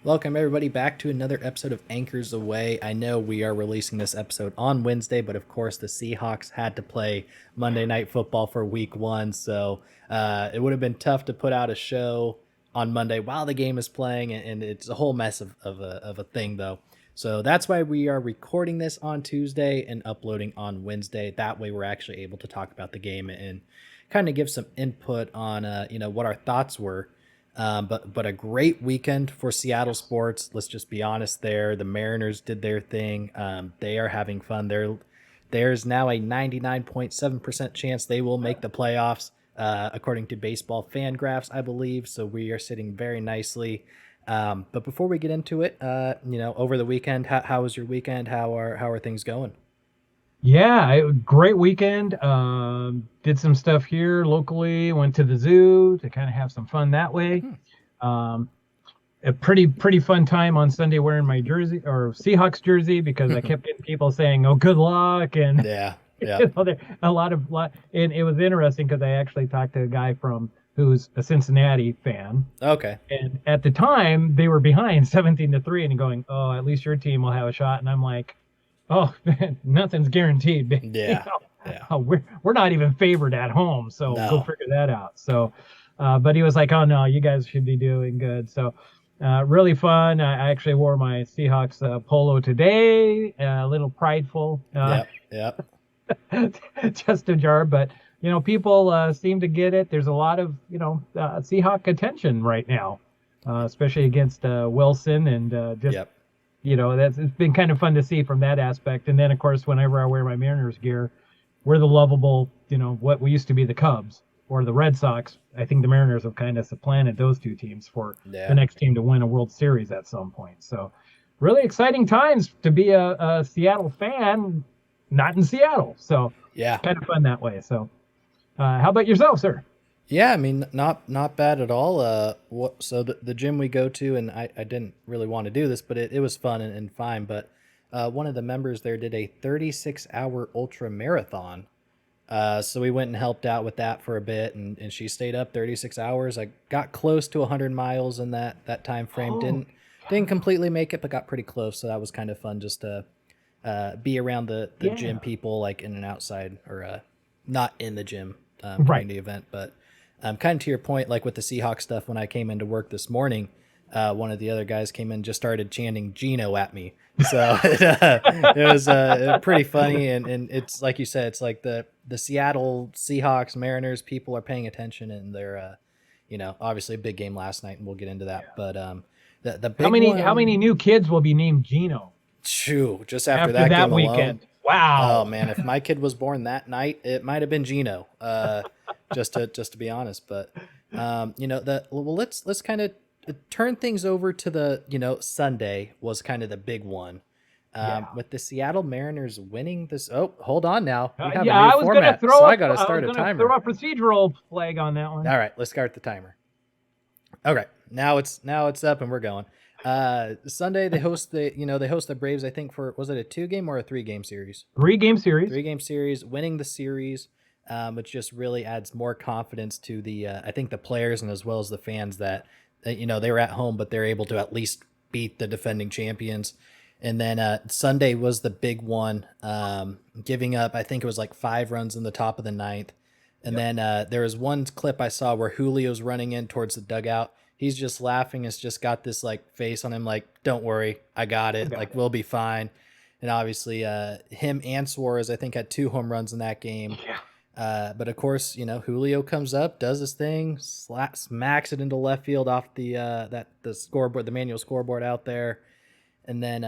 Welcome, everybody, back to another episode of Anchors Away. I know we are releasing this episode on Wednesday, but of course, the Seahawks had to play Monday Night Football for week one. So it would have been tough to put out a show on Monday while the game is playing, and it's a whole mess of a thing, though. So that's why we are recording this on Tuesday and uploading on Wednesday. That way, we're actually able to talk about the game and kind of give some input on what our thoughts were. But a great weekend for Seattle sports. Let's just be honest there. The Mariners did their thing. They are having fun. There's now a 99.7% chance they will make the playoffs, according to Baseball Fangraphs, I believe. So we are sitting very nicely. But before we get into it, over the weekend, how was your weekend? How are things going? Yeah, great weekend. Did some stuff here locally. Went to the zoo to kind of have some fun that way. Hmm. Um, a pretty fun time on Sunday wearing my jersey or Seahawks jersey because I kept getting people saying, "Oh, good luck," and Yeah, yeah. there a lot. And it was interesting because I actually talked to a guy from who's a Cincinnati fan, Okay. and at the time they were behind 17-3, and going, "Oh, at least your team will have a shot." And I'm like, oh, nothing's guaranteed. Yeah, yeah. We're not even favored at home, so go No. figure that out. So, but he was like, "Oh no, you guys should be doing good." So, really fun. I actually wore my Seahawks polo today. A little prideful, Yep, yep. just a jar, but people seem to get it. There's a lot of Seahawk attention right now, especially against Wilson and just Yep. that's it's been kind of fun to see from that aspect. And then of course, whenever I wear my Mariners gear, we're the lovable, what we used to be the Cubs or the Red Sox. I think the Mariners have kind of supplanted those two teams for the Yeah. next team to win a World Series at some point. So really exciting times to be a Seattle fan, not in Seattle. So Yeah. kind of fun that way. So how about yourself, sir? Yeah, I mean, not bad at all. So the gym we go to, and I didn't really want to do this, but it was fun and fine. But one of the members there did a 36-hour ultra marathon. So we went and helped out with that for a bit, and she stayed up 36 hours. I got close to 100 miles in that time frame. Oh, Didn't completely make it, but got pretty close. So that was kind of fun just to be around the gym yeah. people, like in and outside, or not in the gym during Right. the event. But kind of to your point, like with the Seahawks stuff, when I came into work this morning, one of the other guys came in and just started chanting Gino at me. So it was pretty funny, and it's like you said, it's like the Seattle Seahawks Mariners people are paying attention, and they're obviously a big game last night, and we'll get into that. But the How big many how many one, new kids will be named Gino just after after that that game alone. weekend? Oh Wow. man, if my kid was born that night, it might have been Gino. Just to be honest, but well, let's kind of turn things over to the Sunday was kind of the big one. Yeah. With the Seattle Mariners winning this. Oh, hold on now. We have a Yeah, new I was gonna format, so throw I up. got to I was start a gonna timer. throw a procedural flag on that one. All right, let's start the timer. Okay, now it's up and we're going. Sunday they host the Braves. I think for was it a 2 game or a 3 game series? 3 game series. 3 game series, winning the series, which just really adds more confidence to the I think the players and as well as the fans that they were at home, but they're able to at least beat the defending champions. And then Sunday was the big one, giving up I think it was like 5 runs in the top of the ninth. And Yep. then there was one clip I saw where Julio's running in towards the dugout. He's just laughing. It's just got this like face on him, like "Don't worry, I got I it. got Like it. we'll be fine." And obviously, him and Suarez, I think, had 2 home runs in that game. Yeah. But of course, Julio comes up, does his thing, smacks it into left field off the scoreboard, the manual scoreboard out there, and then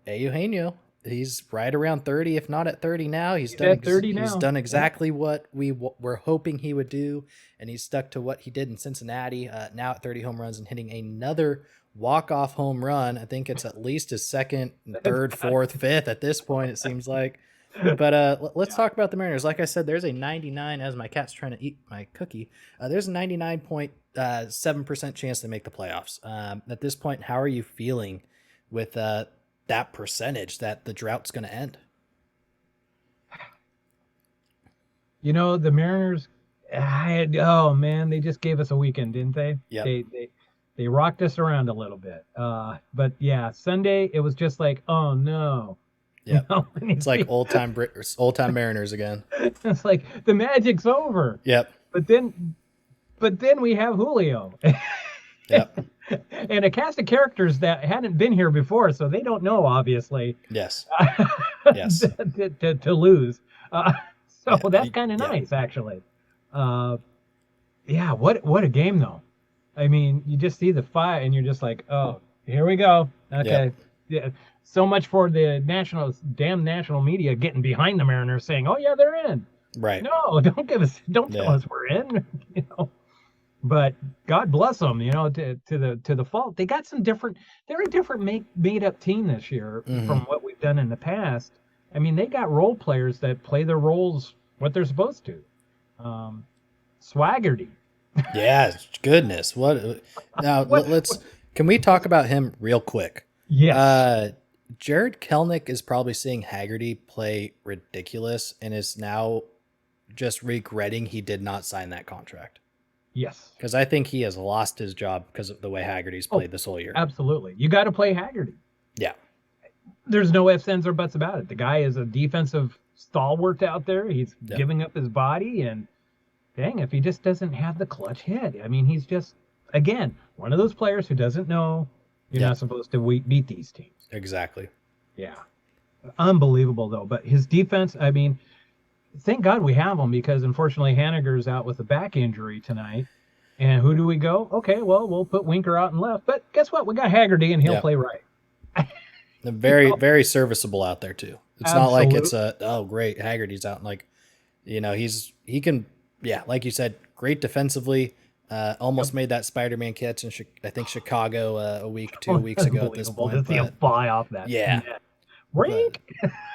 Eugenio, he's right around 30, if not at 30 now. He's He's done at 30 he's now. done Yeah. exactly what we were hoping he would do, and he's stuck to what he did in Cincinnati. Now at 30 home runs and hitting another walk-off home run. I think it's at least his second, It's third, got fourth, fifth at this point. It seems like. But let's yeah. talk about the Mariners. Like I said, there's a 99, as my cat's trying to eat my cookie. There's a 99.7% chance to make the playoffs. At this point, how are you feeling with that percentage that the drought's going to end? The Mariners. Oh man, they just gave us a weekend, didn't they? Yep. They They rocked us around a little bit. But yeah, Sunday it was just like, oh no, Yep. when you It's like see, old time Mariners again. it's like the magic's over. Yep. But then we have Julio Yep. and a cast of characters that hadn't been here before, so they don't know obviously Yes. Yes. to lose. Uh, so Yeah. that's kind of Yeah. nice, actually. Uh, yeah, what a game though. I mean, you just see the fight, and you're just like, oh, here we go. Okay, Yep. yeah. So much for the damn national media getting behind the Mariners, saying, oh yeah, they're in. Right. No, don't tell Yeah. us we're in. You know. But God bless them, to the fault. They got some different. They're a different made up team this year Hmm. from what we've done in the past. I mean, they got role players that play their roles what they're supposed to. Um, Swaggerty. Yeah. Goodness. What? Now let's. What? Can we talk about him real quick? Yes. Jared Kelnick is probably seeing Haggerty play ridiculous and is now just regretting he did not sign that contract. Yes. Because I think he has lost his job because of the way Haggerty's Oh, played this whole year. absolutely. You got to play Haggerty. Yeah. There's no ifs, ands, or buts about it. The guy is a defensive stalwart out there. He's Yep. giving up his body, and dang, if he just doesn't have the clutch hit. I mean, he's just, again, one of those players who doesn't know you're Yep. not supposed to beat these teams. Exactly. Yeah. Unbelievable, though. But his defense, I mean, thank God we have him, because unfortunately Haniger's out with a back injury tonight. And who do we go? Okay, well, we'll put Winker out and left. But guess what? We got Haggerty, and he'll Yep. play right. Very, know? very serviceable out there too. It's not like it's Absolute- oh great, Haggerty's out. Like, he can, yeah, like you said, great defensively. Almost made that Spider-Man catch in I think Chicago two weeks ago at this Unbelievable point. to see him But fly off that. yeah, net. Rink.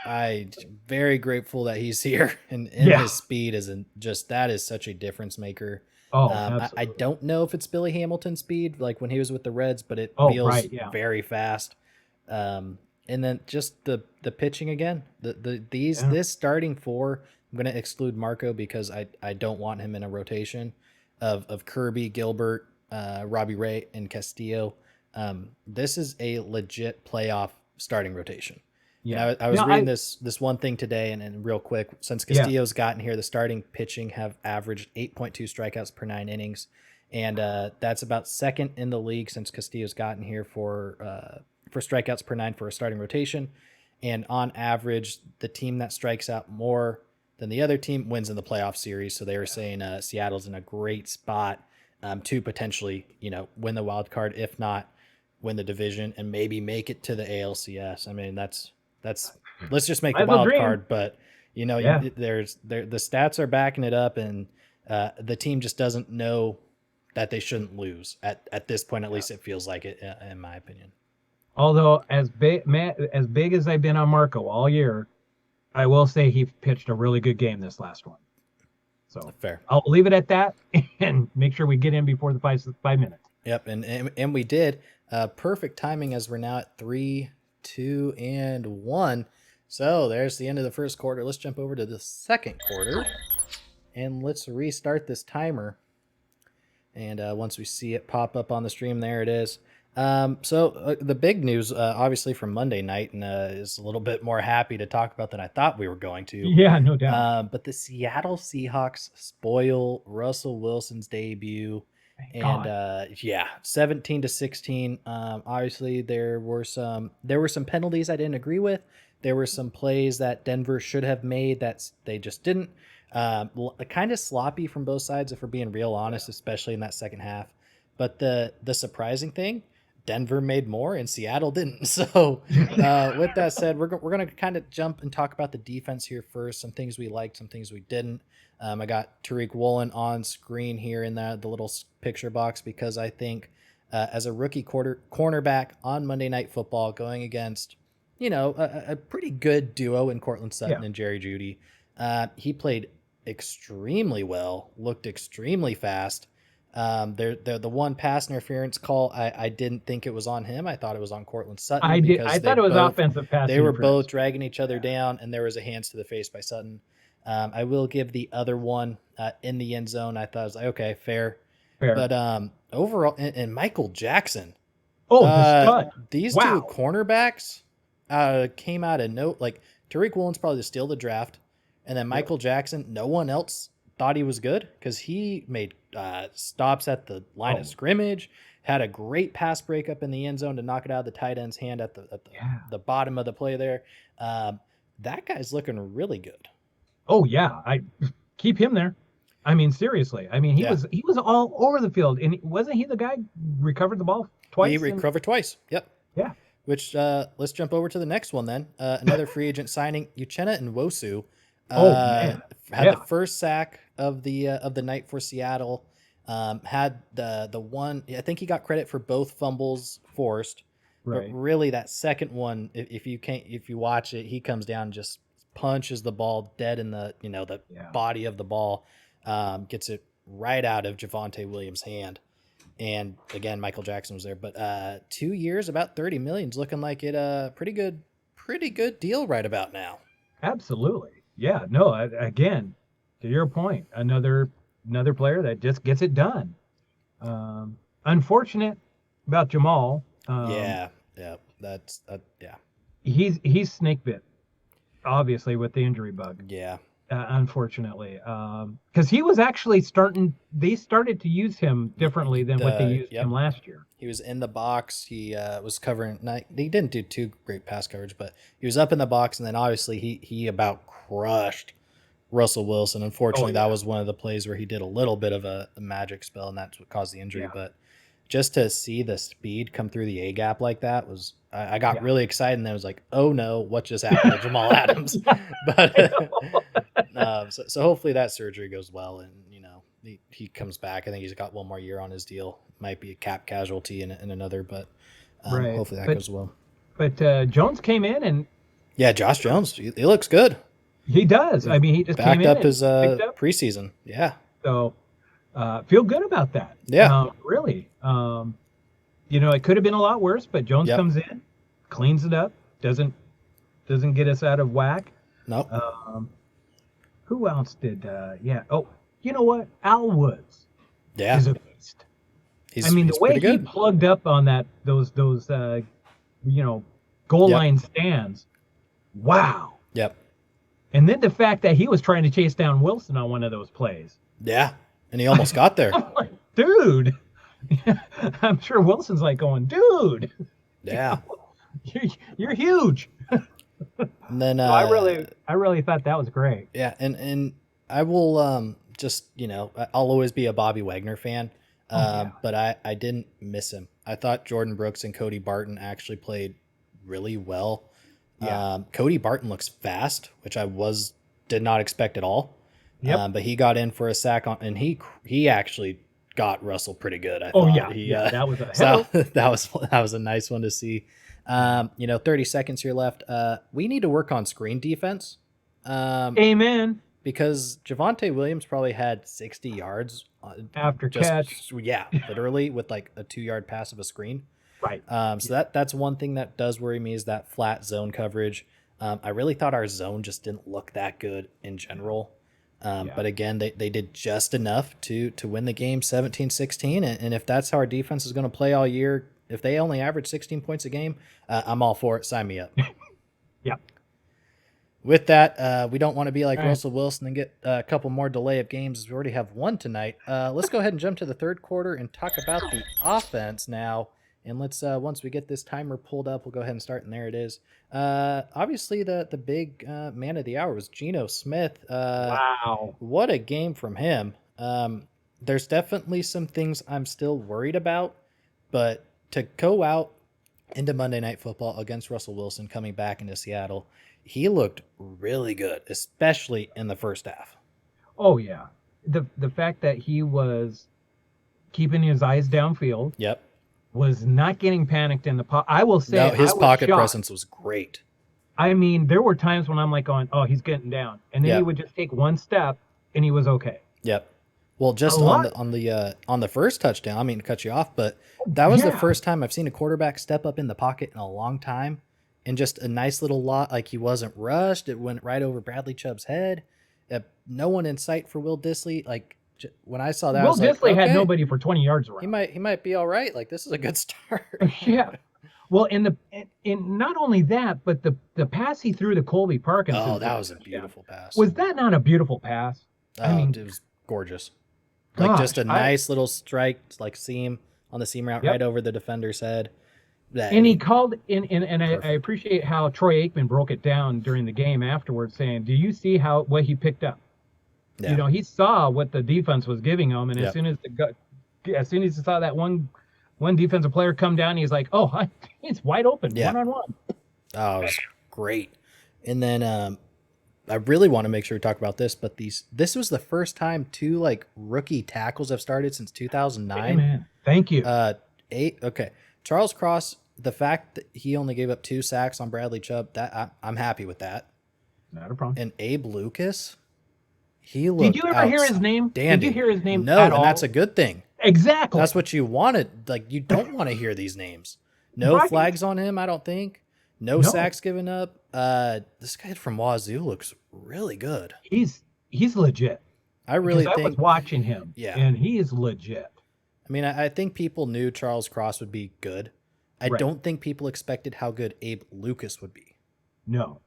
I very grateful that he's here, and Yeah. his speed that is such a difference maker. Oh, I absolutely. don't know if it's Billy Hamilton's speed, like when he was with the Reds, but it Oh, feels right, yeah. very fast. And then just the pitching again, Yeah. this starting four. I'm going to exclude Marco because I don't want him in a rotation of Kirby, Gilbert, Robbie Ray, and Castillo. This is a legit playoff starting rotation. Yeah. And I was No, reading this one thing today, and real quick, since Yeah. Castillo's gotten here, the starting pitching have averaged 8.2 strikeouts per 9 innings, and that's about second in the league since Castillo's gotten here for strikeouts per 9 for a starting rotation. And on average, the team that strikes out more than the other team wins in the playoff series. So they were saying Seattle's in a great spot to potentially win the wild card, if not win the division and maybe make it to the ALCS. I mean, that's let's just make the Might as well wild dream. card, but Yeah. the stats are backing it up, and the team just doesn't know that they shouldn't lose at this point. At least it feels like it, in my opinion. Although as big as I've been on Marco all year, I will say he pitched a really good game this last one. So Fair. I'll leave it at that and make sure we get in before the 5 minutes. Yep, and we did. Perfect timing as we're now at 3, 2, and 1. So there's the end of the first quarter. Let's jump over to the second quarter, and let's restart this timer. And once we see it pop up on the stream, there it is. So the big news, obviously from Monday night, and is a little bit more happy to talk about than I thought we were going to. Yeah, no doubt. But the Seattle Seahawks spoil Russell Wilson's debut. Thank And God. 17-16. Obviously there were some penalties I didn't agree with. There were some plays that Denver should have made that they just didn't. Kind of sloppy from both sides, if we're being real honest, especially in that second half. But the surprising thing, Denver made more and Seattle didn't. So with that said, we're going to kind of jump and talk about the defense here first. Some things we liked, some things we didn't. I got Tariq Woolen on screen here in the little picture box because I think as a rookie cornerback on Monday Night Football going against, a pretty good duo in Cortland Sutton and Jerry Jeudy, he played extremely well, looked extremely fast. The one pass interference call, I didn't think it was on him. I thought it was on Cortland Sutton. I thought it was offensive pass. They were both dragging each other down, and there was a hands to the face by Sutton. I will give the other one in the end zone. I thought, I was like, okay, fair. Fair. But overall, and Michael Jackson, Oh, the stud. these two Wow. cornerbacks came out of no like Tariq Woolen's probably the steal of the draft, and then Yep. Michael Jackson. No one else thought he was good because he made stops at the line of Oh, scrimmage, had a great pass breakup in the end zone to knock it out of the tight end's hand at yeah. the bottom of the play there. Um, that guy's looking really good. Oh, yeah. I keep him there. I mean, seriously. I mean, Yeah, he was all over the field, and wasn't he the guy who recovered the ball he twice? And recovered twice. Yep. yeah. Which let's jump over to the next one then. Another free agent signing, Uchenna Nwosu, Oh uh, man. had the Yeah. first sack of the night for Seattle. Had the one. I think he got credit for both fumbles forced, but Right. really that second one, if you watch it, he comes down and just punches the ball dead in the the Yeah. body of the ball, gets it right out of Javonte Williams' hand. And again, Michael Jackson was there, but 2 years, about 30 million is looking like it pretty good deal right about now. Absolutely. Yeah. No. Again, to your point, another player that just gets it done. Unfortunate about Jamal. Yeah, yeah, that's yeah, He's snake bit, obviously, with the injury bug. yeah, Unfortunately, because he was actually starting. They started to use him differently than what they used him yep. last year. He was in the box. He was covering. He didn't do too great pass coverage, but he was up in the box, and then obviously he about crushed Russell Wilson. Oh Unfortunately, that yeah, was one of the plays where he did a little bit of a magic spell, and that's what caused the injury. yeah, But just to see the speed come through the A gap like that was, I got yeah. really excited, and then I was like, oh no, what just happened to Jamal Adams? I But know. so hopefully that surgery goes well, and he comes back. I think he's got one more year on his deal. Might be a cap casualty in another, but Right, hopefully that goes well. but Jones came in and Yeah, Josh Jones, he looks good. he does. I mean, he just came Backed in up and his picked up. preseason. Yeah, So feel good about that. yeah, Really. It could have been a lot worse, but Jones yep. comes in, cleans it up, doesn't get us out of whack. Nope. Who else did? Yeah. Oh, you know what? Al Woods Yeah, is a beast. he's I mean, he's the way pretty he good. plugged up on those goal Yep, line stands. Wow. yep, And then the fact that he was trying to chase down Wilson on one of those plays. yeah, and he almost got there. I'm like, dude. I'm sure Wilson's like going, dude, Yeah, you're huge. and then So I really thought that was great. yeah, and I will just I'll always be a Bobby Wagner fan. Oh yeah. But I didn't miss him. I thought Jordan Brooks and Cody Barton actually played really well. Yeah. Cody Barton looks fast, which did not expect at all. Yep. But he got in for a sack and he actually got Russell pretty good. I Oh thought yeah. he Yeah. That was a so hell. that was a nice one to see. 30 seconds here left. We need to work on screen defense. Amen. Because Javonte Williams probably had 60 yards After just catch. yeah, literally with like a 2 yard pass of a screen. Right. So that's one thing that does worry me is that flat zone coverage. I really thought our zone just didn't look that good in general. Yeah. But again, they did just enough to win the game 17-16. And if that's how our defense is going to play all year, if they only average 16 points a game, I'm all for it. Sign me up. Yeah. With that, we don't want to be like All right. Russell Wilson and get a couple more delay of games as we already have one tonight. Let's go ahead and jump to the third quarter and talk about the offense now. And let's once we get this timer pulled up, we'll go ahead and start. And there it is. Obviously, the big man of the hour was Geno Smith. Wow. What a game from him. There's definitely some things I'm still worried about, but to go out into Monday Night Football against Russell Wilson coming back into Seattle, he looked really good, especially in the first half. Oh yeah. The fact that he was keeping his eyes downfield, Yep. was not getting panicked in the pocket. I will say No, his I was pocket shocked. presence was great. I mean, there were times when I'm like going, oh, he's getting down. And then Yeah. he would just take one step and he was okay. Yep. Well, just A on lot. on the first touchdown, I mean to cut you off, but that was the Yeah. first time I've seen a quarterback step up in the pocket in a long time, and just a nice little lot. Like he wasn't rushed; it went right over Bradley Chubb's head. No one in sight for Will Dissly. Like When I saw that, I Will was like, Dissly had okay, nobody for 20 yards he around. might be all right. Like, this is a good start. Yeah. Well, in not only that, but the pass he threw to Colby Parkinson Oh, for that the was a touchdown. beautiful pass. Was that not a beautiful pass? I Oh, mean, it was gorgeous. Like, just gosh, a nice little strike, like seam on the seam route yep. right over the defender's head. That, And he called in, and I perfect. appreciate how Troy Aikman broke it down during the game afterwards, saying, "Do you see what he picked up? Yeah. You know, he saw what the defense was giving him, and Yep. as soon as he saw that one defensive player come down, he's like, oh, it's wide open, Yeah. 1-on-1. Oh, it was great. And then I really want to make sure we talk about this, but this was the first time 2 like rookie tackles have started since 2009. Amen. Thank you. Okay. Charles Cross, the fact that he only gave up 2 sacks on Bradley Chubb, that I'm happy with that. Not a problem. And Abe Lucas, he looked. Did you ever hear his name? Did you hear his name? No, at and all? that's a good thing. Exactly. That's what you wanted. Like, you don't want to hear these names. No Right. flags on him, I don't think. No sacks given up. This guy from Wazoo looks really good. He's legit. I really think. I was watching him. Yeah. And he is legit. I mean, I think people knew Charles Cross would be good. I Right. don't think people expected how good Abe Lucas would be. No.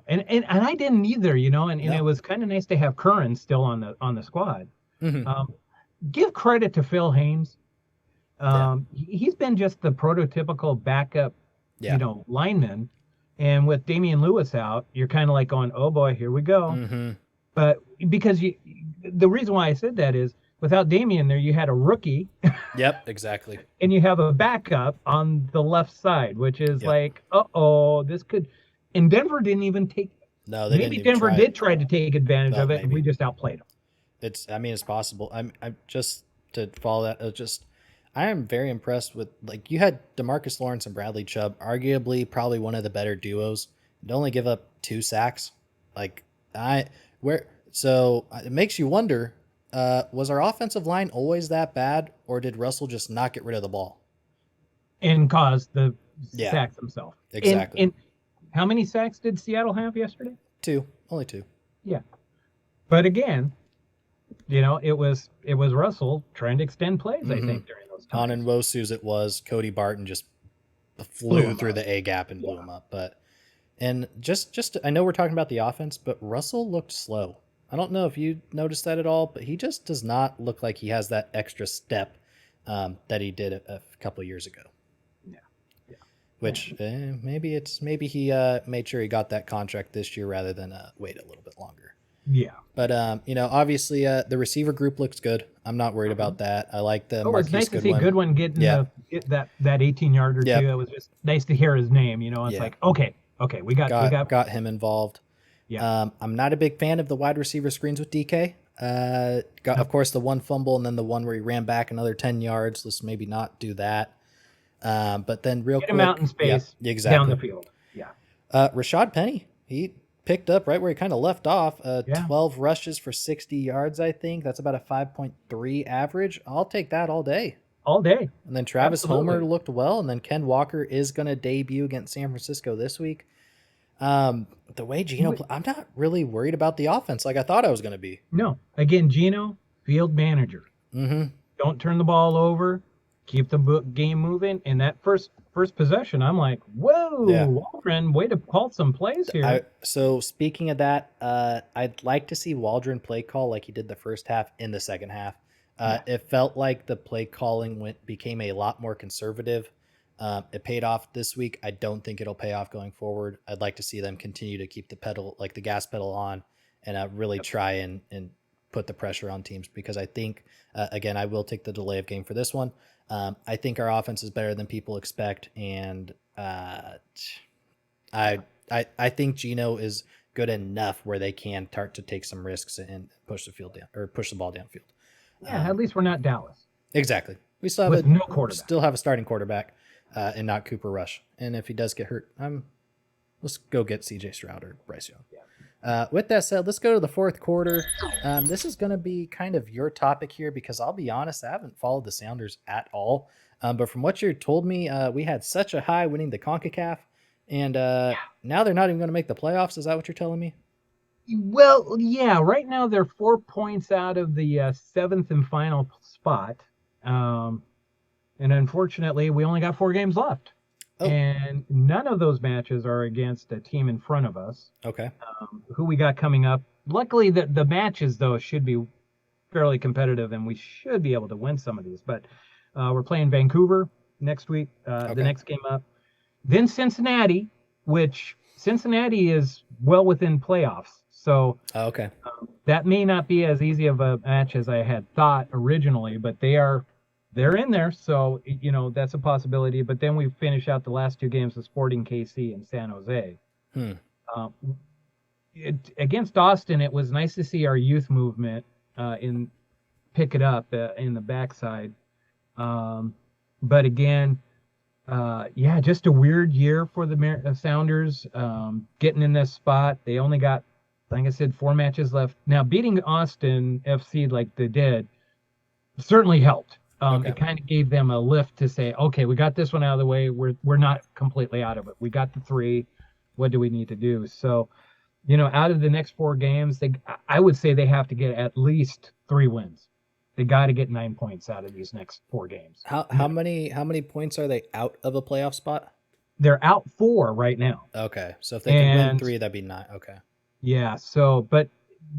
And I didn't either, you know, and it was kind of nice to have Curran still on the squad. Mm-hmm. Give credit to Phil Haynes. He's been just the prototypical backup, lineman. And with Damian Lewis out, you're kind of like going, oh boy, here we go. Mm-hmm. But because the reason why I said that is without Damian there, you had a rookie. Yep, exactly. And you have a backup on the left side, which is like, this could. And Denver didn't even take. No, they maybe didn't even Denver did try to take advantage of it, maybe. and we just outplayed them. It's possible. I'm just to follow that. I am very impressed with, like, you had DeMarcus Lawrence and Bradley Chubb, arguably probably one of the better duos. To only give up 2 sacks, so it makes you wonder, was our offensive line always that bad, or did Russell just not get rid of the ball and cause the sacks himself? Exactly. And how many sacks did Seattle have yesterday? 2, only 2. Yeah, but again, it was Russell trying to extend plays. I think during those times. On Nwosu's it was Cody Barton just flew through the A gap and blew him up. But just I know we're talking about the offense, but Russell looked slow. I don't know if you noticed that at all, but he just does not look like he has that extra step that he did a couple of years ago. Yeah. Which maybe he made sure he got that contract this year rather than wait a little bit longer. Yeah. But obviously the receiver group looks good. I'm not worried about that. I like the Marquise it's nice to see Goodwin getting get that 18-yarder too. It was just nice to hear his name. It's like okay, we got him involved. Yeah. I'm not a big fan of the wide receiver screens with DK. Of course, the one fumble and then the one where he ran back another 10 yards. Let's maybe not do that. But then get him out in space down the field. Yeah. Rashad Penny, he picked up right where he kind of left off. 12 rushes for 60 yards, I think. That's about a 5.3 average. I'll take that all day. All day. And then Travis Homer looked well, and then Ken Walker is going to debut against San Francisco this week. The way Geno, I'm not really worried about the offense like I thought I was going to be. No. Again, Geno, field manager. Mm-hmm. Don't turn the ball over. Keep the game moving. And that first possession, I'm like, whoa, Waldron, way to call some plays here. So speaking of that, I'd like to see Waldron play call like he did the first half in the second half. It felt like the play calling became a lot more conservative. It paid off this week. I don't think it'll pay off going forward. I'd like to see them continue to keep the gas pedal on and really try and put the pressure on teams, because I think, again, I will take the delay of game for this one. I think our offense is better than people expect, and I think Geno is good enough where they can start to take some risks and push the ball downfield. Yeah, at least we're not Dallas. Exactly. We still have no quarterback. Still have a starting quarterback, and not Cooper Rush. And if he does get hurt, let's go get C.J. Stroud or Bryce Young. Yeah. With that said, let's go to the fourth quarter. This is going to be kind of your topic here, because I'll be honest, I haven't followed the Sounders at all. But from what you told me, we had such a high winning the CONCACAF, and now they're not even going to make the playoffs. Is that what you're telling me? Well, yeah, right now they're 4 points out of the seventh and final spot. Um, and unfortunately, we only got 4 games left. Oh, And none of those matches are against a team in front of us. okay. Who we got coming up. Luckily, the matches, though, should be fairly competitive, and we should be able to win some of these. But we're playing Vancouver next week, the Okay. next game up. Then Cincinnati, which Cincinnati is well within playoffs. So Oh, okay. that may not be as easy of a match as I had thought originally, but they're in there. So, that's a possibility. But then we finish out the last 2 games with Sporting KC and San Jose. Hmm. Um, Against Austin, it was nice to see our youth movement in pick it up in the backside. But again, yeah, just a weird year for the Sounders getting in this spot. They only got, like I said, 4 matches left. Now, beating Austin FC like they did certainly helped. Okay. It kind of gave them a lift to say, okay, we got this one out of the way. We're not completely out of it. We got the 3. What do we need to do? So, out of the next 4 games, I would say they have to get at least 3 wins. They got to get 9 points out of these next 4 games. How many points are they out of a playoff spot? They're out 4 right now. Okay, so if they can win 3, that'd be 9. Okay. Yeah. So, but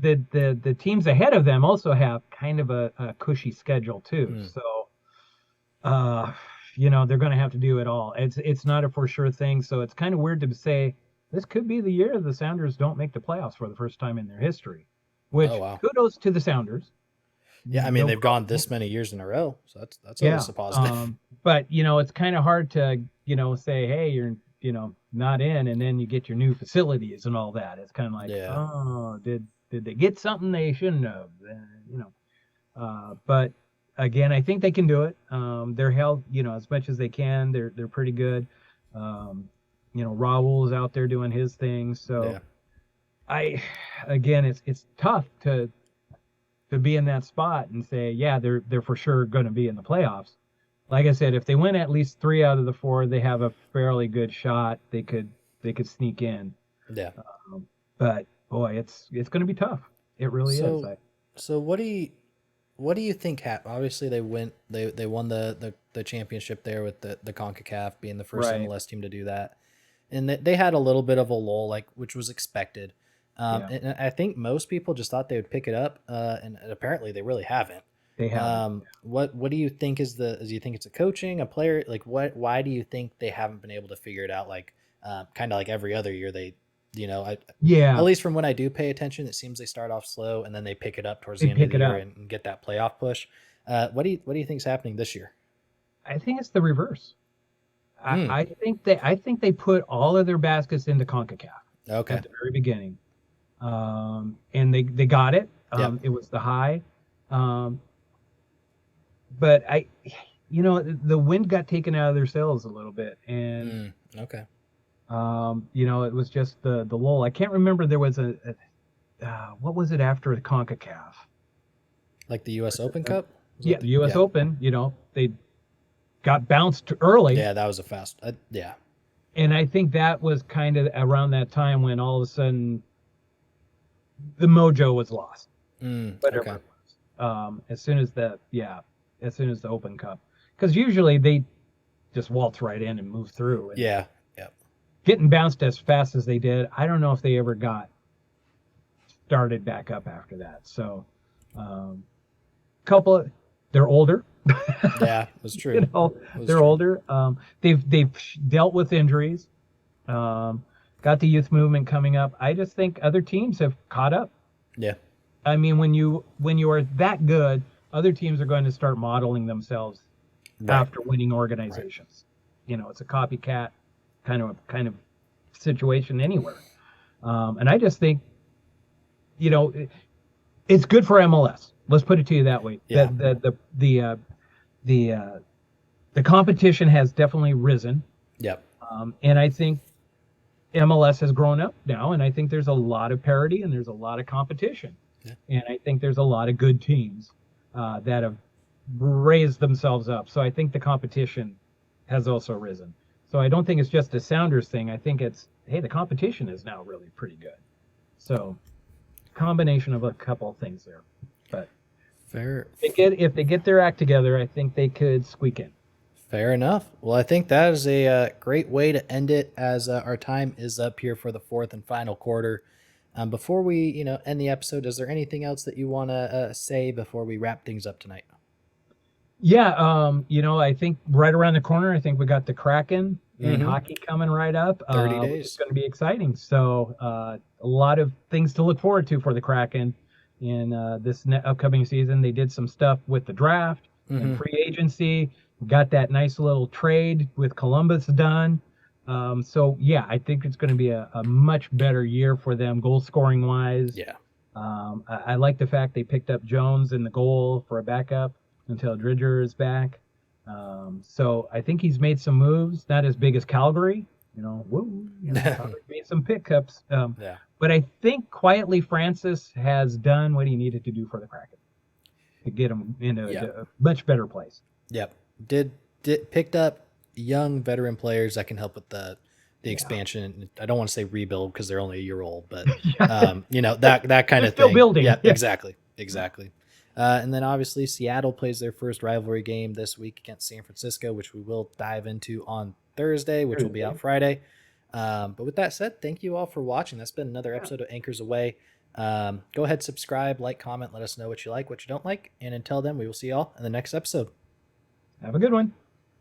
the teams ahead of them also have kind of a cushy schedule too. So, they're going to have to do it all. It's not a for sure thing. So it's kind of weird to say this could be the year the Sounders don't make the playoffs for the first time in their history. Which kudos to the Sounders. Yeah, I mean they've gone this many years in a row, so that's always a positive. But it's kind of hard to say, hey, you're not in, and then you get your new facilities and all that. It's kind of like, oh, did they get something they shouldn't have? But again, I think they can do it. They're held, as much as they can. They're pretty good. Raul's out there doing his thing. So it's tough to be in that spot and say, yeah, they're for sure going to be in the playoffs. Like I said, if they win at least 3 out of the 4, they have a fairly good shot. They could sneak in. Yeah. But boy, it's going to be tough. It really is. So what do you think happened? Obviously, they won the championship there with the CONCACAF being the first MLS team to do that, and they had a little bit of a lull, which was expected. And I think most people just thought they would pick it up, and apparently they really haven't. They haven't. What do you think do you think it's a coaching, a player? Like why do you think they haven't been able to figure it out? Like, kind of like every other year they, at least from when I do pay attention, it seems they start off slow and then they pick it up towards the end of the year and get that playoff push. What do you think is happening this year? I think it's the reverse. I think they put all of their baskets into CONCACAF. Okay. At the very beginning. And they got it. It was the high. But the wind got taken out of their sails a little bit, and okay. It was just the lull. I can't remember. There was what was it after the CONCACAF? Like the U.S. Open Cup? The U.S. Open. They got bounced early. Yeah, that was a fast. Yeah. And I think that was kind of around that time when all of a sudden the mojo was lost. Whatever it was. As soon as the Open Cup, because usually they just waltz right in and move through. And getting bounced as fast as they did, I don't know if they ever got started back up after that. So, they're older. Yeah, that's true. They're older. They've dealt with injuries. Got the youth movement coming up. I just think other teams have caught up. Yeah. I mean, when you are that good, other teams are going to start modeling themselves after winning organizations. Right. It's a copycat kind of situation anywhere. And I just think, it's good for MLS. Let's put it to you that way. Yeah. The competition has definitely risen. Yep. And I think MLS has grown up now, and I think there's a lot of parity and there's a lot of competition. Yeah. And I think there's a lot of good teams that have raised themselves up. So I think the competition has also risen. So I don't think it's just a Sounders thing. I think it's, hey, the competition is now really pretty good. So combination of a couple of things there. But Fair. if they get their act together, I think they could squeak in. Fair enough. Well, I think that is a great way to end it, as our time is up here for the fourth and final quarter. Before we, end the episode, is there anything else that you want to say before we wrap things up tonight? Yeah, I think right around the corner, I think we got the Kraken and hockey coming right up. 30 Which days. is going to be exciting. So a lot of things to look forward to for the Kraken in this upcoming season. They did some stuff with the draft and free agency. Got that nice little trade with Columbus done. So yeah, I think it's going to be a much better year for them, goal scoring wise. Yeah. I like the fact they picked up Jones in the goal for a backup until Dridger is back. So I think he's made some moves, not as big as Calgary. Calgary made some pickups. Yeah. But I think quietly Francis has done what he needed to do for the Kraken to get him into a much better place. Yep. Did picked up young veteran players that can help with the expansion. I don't want to say rebuild because they're only a year old, but that kind of thing. Still building. Yeah, exactly. And then obviously Seattle plays their first rivalry game this week against San Francisco, which we will dive into on Thursday, which will be out Friday. But with that said, thank you all for watching. That's been another episode of Anchors Away. Go ahead, subscribe, like, comment, let us know what you like, what you don't like. And until then, we will see you all in the next episode. Have a good one.